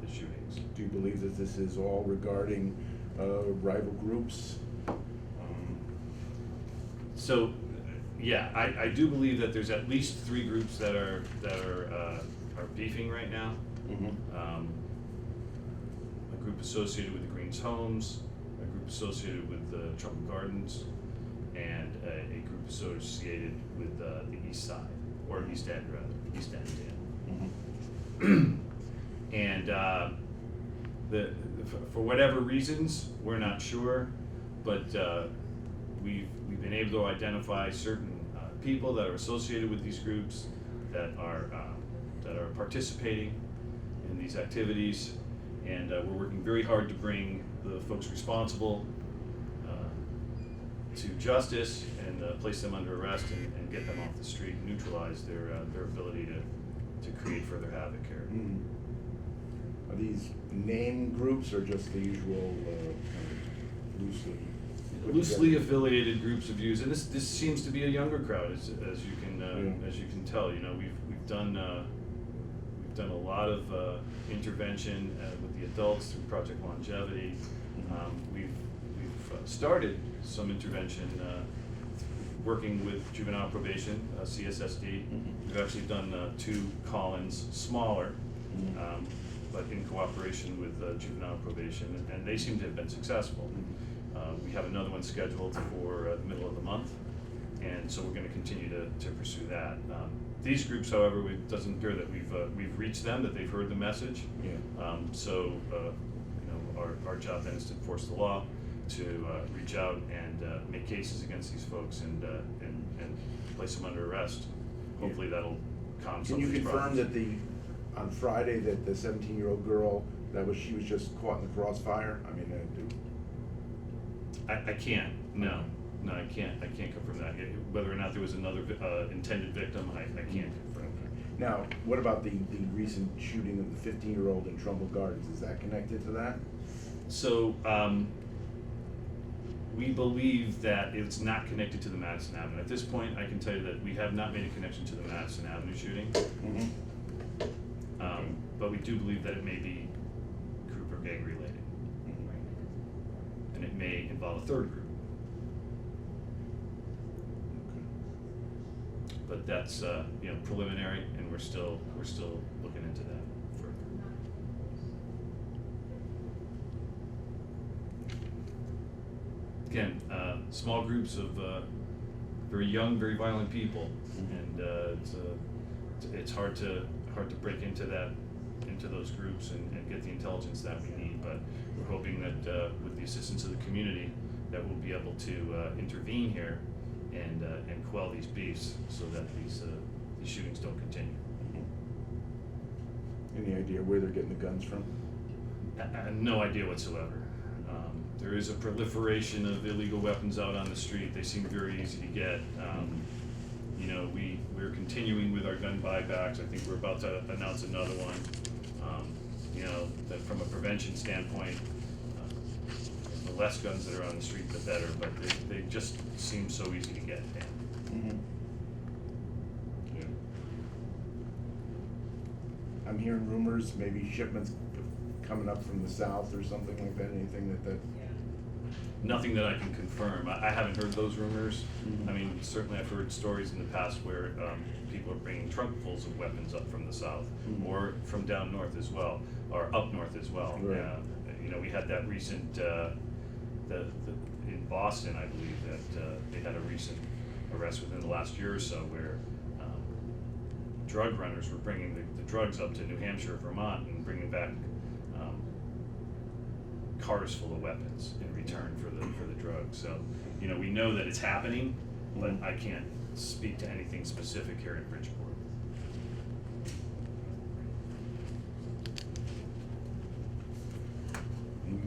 the shootings. Do you believe that this is all regarding rival groups? So, yeah, I do believe that there's at least 3 groups that are beefing right now. Mm-hmm. A group associated with the Greens Homes, a group associated with the Trumbull Gardens, and a group associated with the East Side, or East End rather, East End. Mm-hmm. And for whatever reasons, we're not sure, but we've been able to identify certain people that are associated with these groups that are participating in these activities, and we're working very hard to bring the folks responsible to justice and place them under arrest and get them off the street, and neutralize their ability to create further havoc here. Mm-hmm. Are these named groups or just the usual kind of loosely affiliated groups of youth, and this seems to be a younger crowd, as you can as you can tell. You know, we've done a lot of intervention with the adults through Project Longevity. We've started some intervention working with juvenile probation, CSSD. Mm-hmm. We've actually done 2 call-ins, smaller, but in cooperation with juvenile probation, and they seem to have been successful. We have another one scheduled for the middle of the month, and so we're going to continue to pursue that. These groups, however, it doesn't appear that we've reached them, that they've heard the message. Yeah. So you know, our job then is to enforce the law, to reach out and make cases against these folks and place them under arrest. Hopefully that'll calm some Can you of these confirm problems. that on Friday that the 17-year-old girl she was just caught in the crossfire? I mean, I can't. No, I can't confirm that. Whether or not there was another intended victim, I can't confirm. Now, what about the recent shooting of the 15-year-old in Trumbull Gardens? Is that connected to that? So we believe that it's not connected to the Madison Avenue. At this point, I can tell you that we have not made a connection to the Madison Avenue shooting. Mm-hmm. But we do believe that it may be group or gang related. And it may involve a third group. But that's you know, preliminary, and we're still looking into that further. Again, small groups of very young, very violent people, and it's hard to break into those groups and get the intelligence that we need. But we're hoping that with the assistance of the community, that we'll be able to intervene here and quell these beefs so that these shootings don't continue. Any idea where they're getting the guns from? I have no idea whatsoever. There is a proliferation of illegal weapons out on the street. They seem very easy to get. You know, we're continuing with our gun buybacks. I think we're about to announce another one. You know, that from a prevention standpoint, the less guns that are on the street, the better. But they just seem so easy to get. Mm-hmm. Yeah. I'm hearing rumors, maybe shipments coming up from the south or something like that. Anything that Nothing that I can confirm. I haven't heard those rumors. Mm-hmm. I mean, certainly I've heard stories in the past where people are bringing trunkfuls of weapons up from the south, Mm-hmm. or from down north as well, or up north as well. Right. You know, we had that recent, in Boston, I believe, that they had a recent arrest within the last year or so where drug runners were bringing the drugs up to New Hampshire, Vermont, and bringing back cars full of weapons in return for the drugs. So, you know, we know that it's happening, but I can't speak to anything specific here in Bridgeport.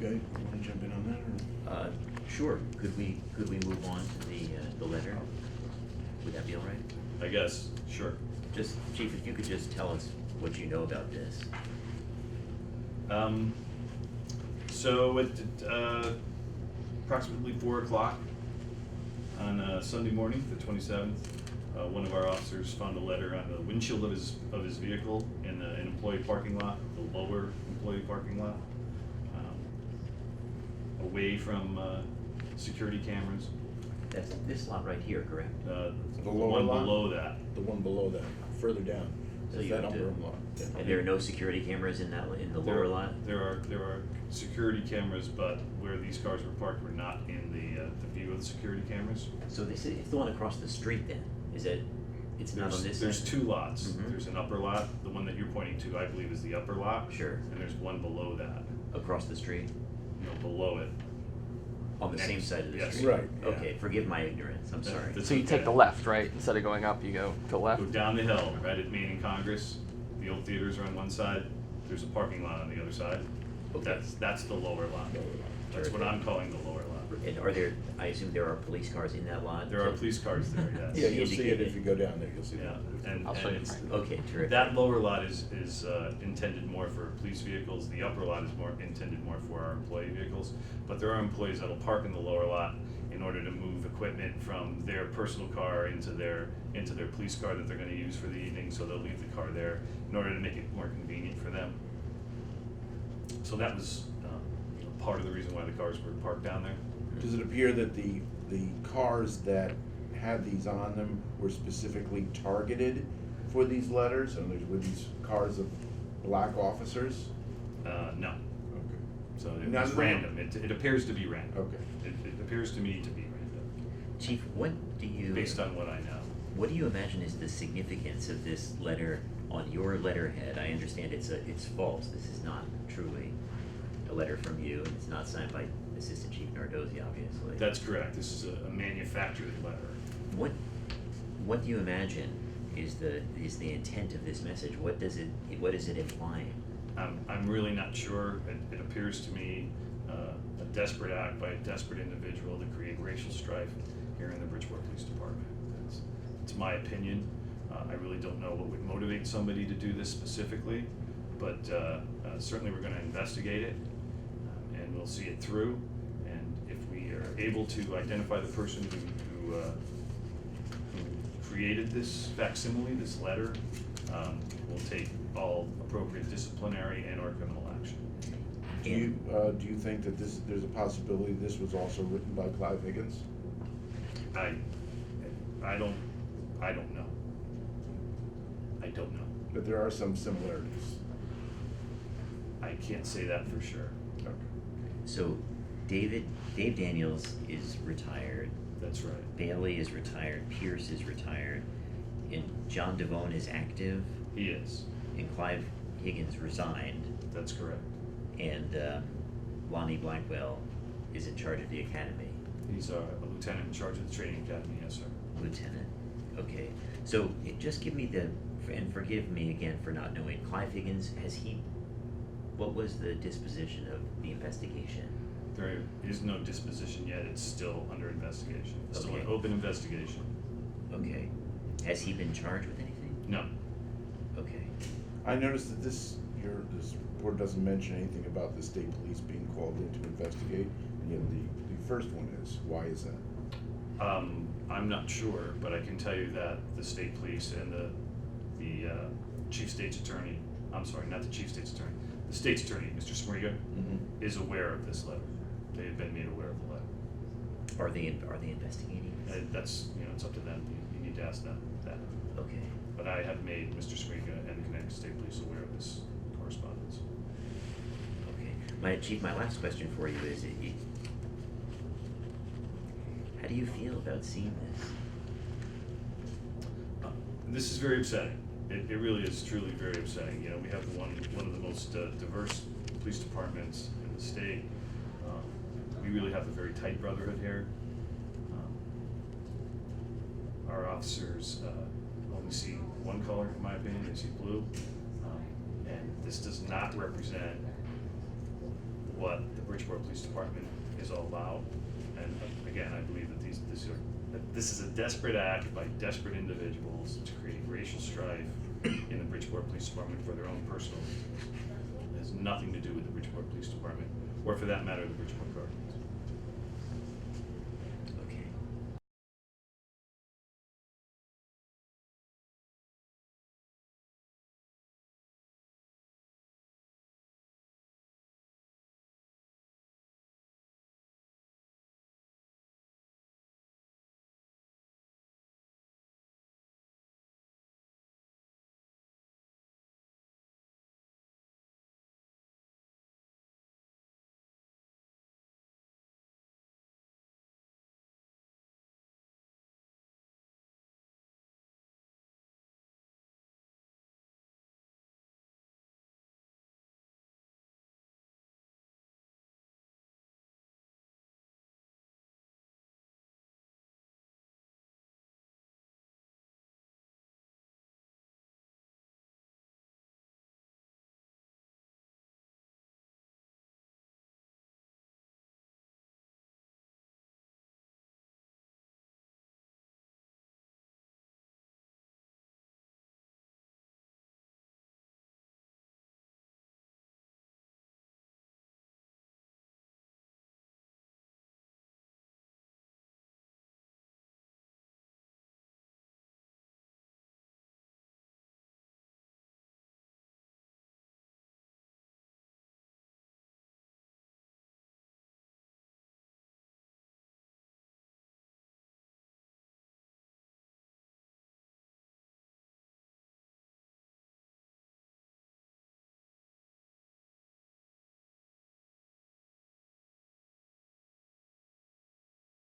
you guys want to jump in on that? Or? Sure. Could we move on to the letter? Would that be all right? I guess, sure. Just, Chief, if you could just tell us what you know about this. So at approximately 4 o'clock on Sunday morning, the 27th, one of our officers found a letter on the windshield of his vehicle in an employee parking lot, the lower employee parking parking lot, away from security cameras. That's this lot right here, correct? The lower one lot? below that. The one below that, further down, So is you that have to- upper lot? Yeah. And there are no security cameras in that, in the lower lot? There are security cameras, but where these cars were parked were not in the view of the security cameras. So this is, it's the one across the street then? Is it, it's not on this side? There's two lots. Mhm. There's an upper lot, the one that you're pointing to, I believe, is the upper lot. Sure. And there's one below that, Across the street? below it. On the Next- same side of the yes. street? Right, yeah. Okay, forgive my ignorance, I'm sorry. That's So you okay. take the left, right? Instead of going up, you go to the left? Go down the hill, right at Main and Congress. The old theaters are on one side. There's a parking lot on the other side. Okay. That's the lower lot. Lower lot. That's what I'm calling the lower lot. And are there, I assume there are police cars in that lot? There are police cars there, yes. Yeah, you'll see it Indicated. if you go down there, you'll see Yeah, that. and I'll show you, it's, Frank. Okay, terrific. that lower lot is intended more for police vehicles. The upper lot is more intended more for our employee vehicles. But there are employees that'll park in the lower lot in order to move equipment from their personal car into their police car that they're gonna use for the evening, so they'll leave the car there in order to make it more convenient for them. So that was, part of the reason why the cars were parked down there. Does it appear that the cars that had these on them were specifically targeted for these letters? And were these cars of black officers? No, Okay. so it None was of them? random. It appears to be random. Okay. It appears to me to be random, Chief, what do you? based on what I know. What do you imagine is the significance of this letter on your letterhead? I understand it's false. This is not truly a letter from you, and it's not signed by Assistant Chief Nardozzi, obviously. That's correct. This is a manufactured letter. What do you imagine is the intent of this message? What is it implying? I'm really not sure. It appears to me a desperate act by a desperate individual to create racial strife here in the Bridgeport Police Department. It's my opinion. I really don't know what would motivate somebody to do this specifically, but certainly we're going to investigate it, and we'll see it through. And if we are able to identify the person who created this facsimile, this letter, we'll take all appropriate disciplinary and or criminal action. Do you think that there's a possibility this was also written by Clive Higgins? I don't know. I don't know. But there are some similarities. I can't say that for sure. Okay. So, Dave Daniels is retired. That's right. Bailey is retired. Pierce is retired. And John Devone is active. He is. And Clive Higgins resigned. That's correct. And Lonnie Blackwell is in charge of the academy. He's a lieutenant in charge of the training academy, yes, sir. Lieutenant. Okay. So just give me and forgive me again for not knowing. Clive Higgins, what was the disposition of the investigation? There is no disposition yet. It's still under investigation. It's still an Okay. open investigation. Okay. Has he been charged with anything? No. Okay. I noticed that this report doesn't mention anything about the state police being called in to investigate, and yet the first one is. Why is that? I'm not sure, but I can tell you that the state police and the chief state's attorney, I'm sorry, not the chief state's attorney, the state's attorney, Mr. Smriga, Mm-hmm. is aware of this letter. They have been made aware of the letter. Are they investigating this? That's, it's up to them. You need to ask them that. Okay. But I have made Mr. Smriga and the Connecticut State Police aware of this correspondence. Okay. Chief, my last question for you is, how do you feel about seeing this? This is very upsetting. It really is truly very upsetting. We have one of the most diverse police departments in the state. We really have a very tight brotherhood here. Our officers only see one color, in my opinion. They see blue. And this does not represent what the Bridgeport Police Department is all about. And again, I believe that this is a desperate act by desperate individuals to create racial strife in the Bridgeport Police Department for their own personal reasons. It has nothing to do with the Bridgeport Police Department, or for that matter, the Bridgeport Guardians.